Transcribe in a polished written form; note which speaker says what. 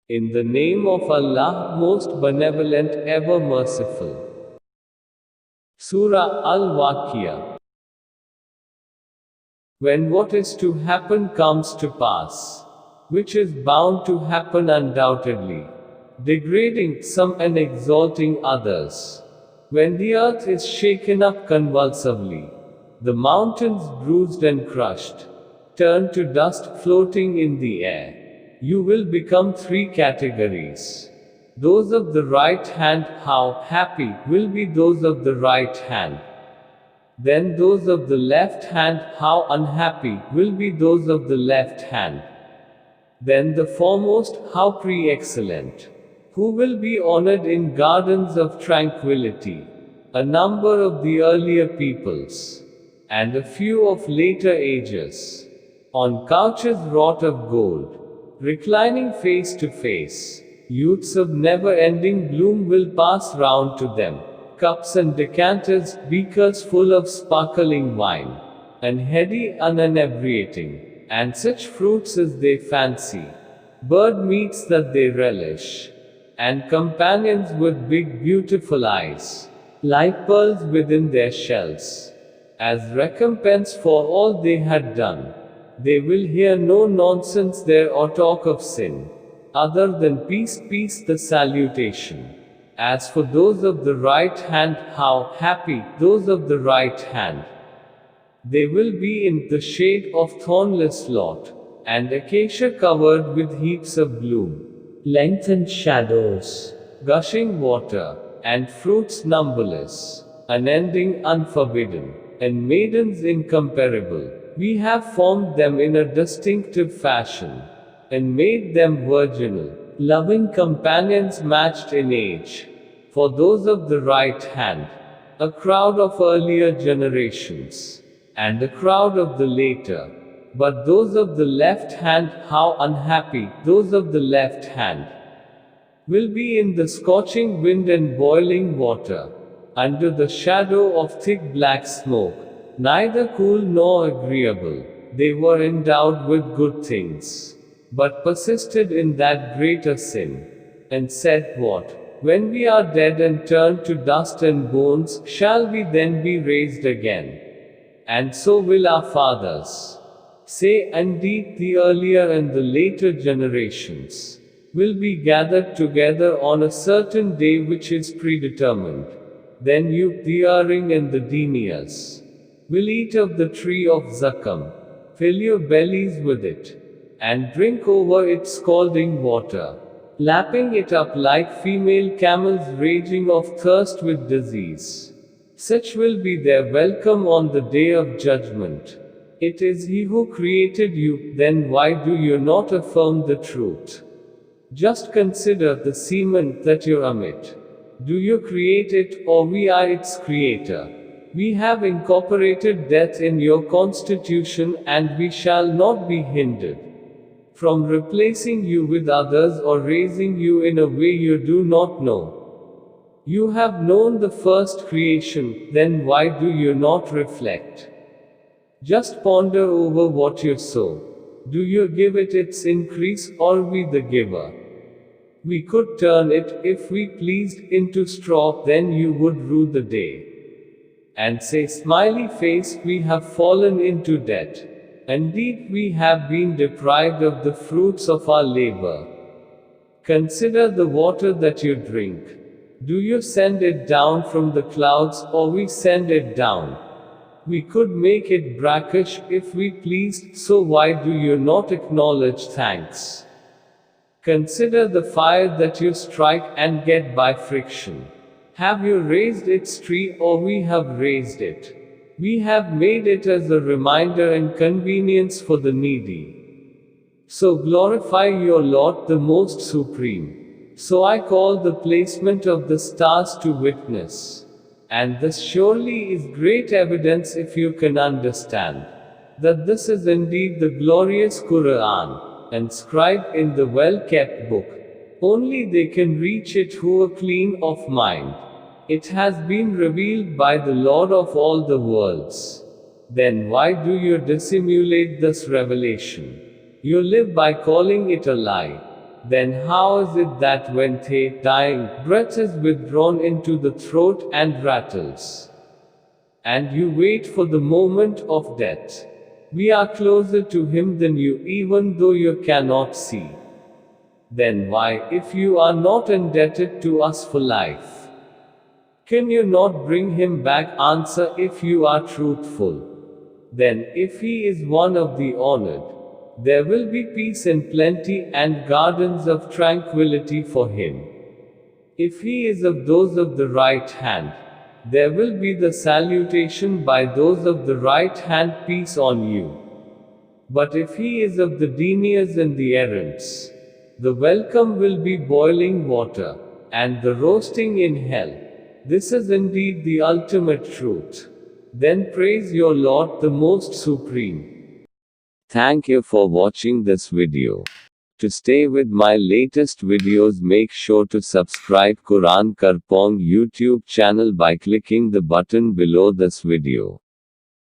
Speaker 1: In the name of Allah, most benevolent, ever merciful. Surah Al-Waqiah. When what is to happen comes to pass, which is bound to happen undoubtedly, degrading some and exalting others. When the earth is shaken up convulsively, the mountains bruised and crushed, turn to dust floating in the air. You will become three categories. Those of the right hand, how happy will be those of the right hand. Then those of the left hand, how unhappy will be those of the left hand. Then the foremost, how pre-excellent, who will be honored in gardens of tranquility. A number of the earlier peoples, and a few of later ages, on couches wrought of gold, reclining face to face, youths of never-ending bloom will pass round to them. Cups and decanters, beakers full of sparkling wine, and heady, uninebriating, and such fruits as they fancy, bird meats that they relish, and companions with big beautiful eyes, like pearls within their shells, as recompense for all they had done. They will hear no nonsense there or talk of sin, other than peace, peace the salutation. As for those of the right hand, how happy those of the right hand. They will be in the shade of thornless lot, and acacia covered with heaps of bloom, lengthened shadows, gushing water, and fruits numberless, unending, unforbidden, and maidens incomparable. We have formed them in a distinctive fashion, and made them virginal, loving companions matched in age. For those of the right hand, a crowd of earlier generations, and a crowd of the later. But those of the left hand, how unhappy those of the left hand will be in the scorching wind and boiling water, under the shadow of thick black smoke, neither cool nor agreeable. They were endowed with good things, but persisted in that greater sin, and said, what? When we are dead and turned to dust and bones, shall we then be raised again? And so will our fathers say. Indeed, the earlier and the later generations will be gathered together on a certain day which is predetermined. Then you, the erring and the deniers, will eat of the tree of Zakum, fill your bellies with it, and drink over it scalding water, lapping it up like female camels raging of thirst with disease. Such will be their welcome on the day of judgment. It is He who created you, then why do you not affirm the truth? Just consider the semen that you emit. Do you create it, or we are its creator? We have incorporated death in your constitution, and we shall not be hindered from replacing you with others or raising you in a way you do not know. You have known the first creation, then why do you not reflect? Just ponder over what you sow. Do you give it its increase, or we the giver? We could turn it, if we pleased, into straw, then you would rue the day and say, smiley face, we have fallen into debt. Indeed, we have been deprived of the fruits of our labor. Consider the water that you drink. Do you send it down from the clouds, or we send it down? We could make it brackish, if we pleased, so why do you not acknowledge thanks? Consider the fire that you strike and get by friction. Have you raised its tree, or we have raised it? We have made it as a reminder and convenience for the needy. So glorify your Lord, the Most Supreme. So I call the placement of the stars to witness. And this surely is great evidence, if you can understand, that this is indeed the glorious Quran, inscribed in the well-kept book. Only they can reach it who are clean of mind. It has been revealed by the Lord of all the worlds. Then why do you dissimulate this revelation? You live by calling it a lie. then how is it that when the dying breath is withdrawn into the throat and rattles, and you wait for the moment of death, we are closer to him than you even though you cannot see? Then why, if you are not indebted to us for life, can you not bring him back? Answer: if you are truthful. Then, if he is one of the honored, there will be peace and plenty and gardens of tranquility for him. If he is of those of the right hand, there will be the salutation by those of the right hand, peace on you. But if he is of the deniers and the errants, the welcome will be boiling water, and the roasting in hell. This is indeed the ultimate truth. Then praise your Lord, the Most Supreme.
Speaker 2: Thank you for watching this video. To stay with my latest videos, make sure to subscribe Quran Karpom YouTube channel by clicking the button below this video.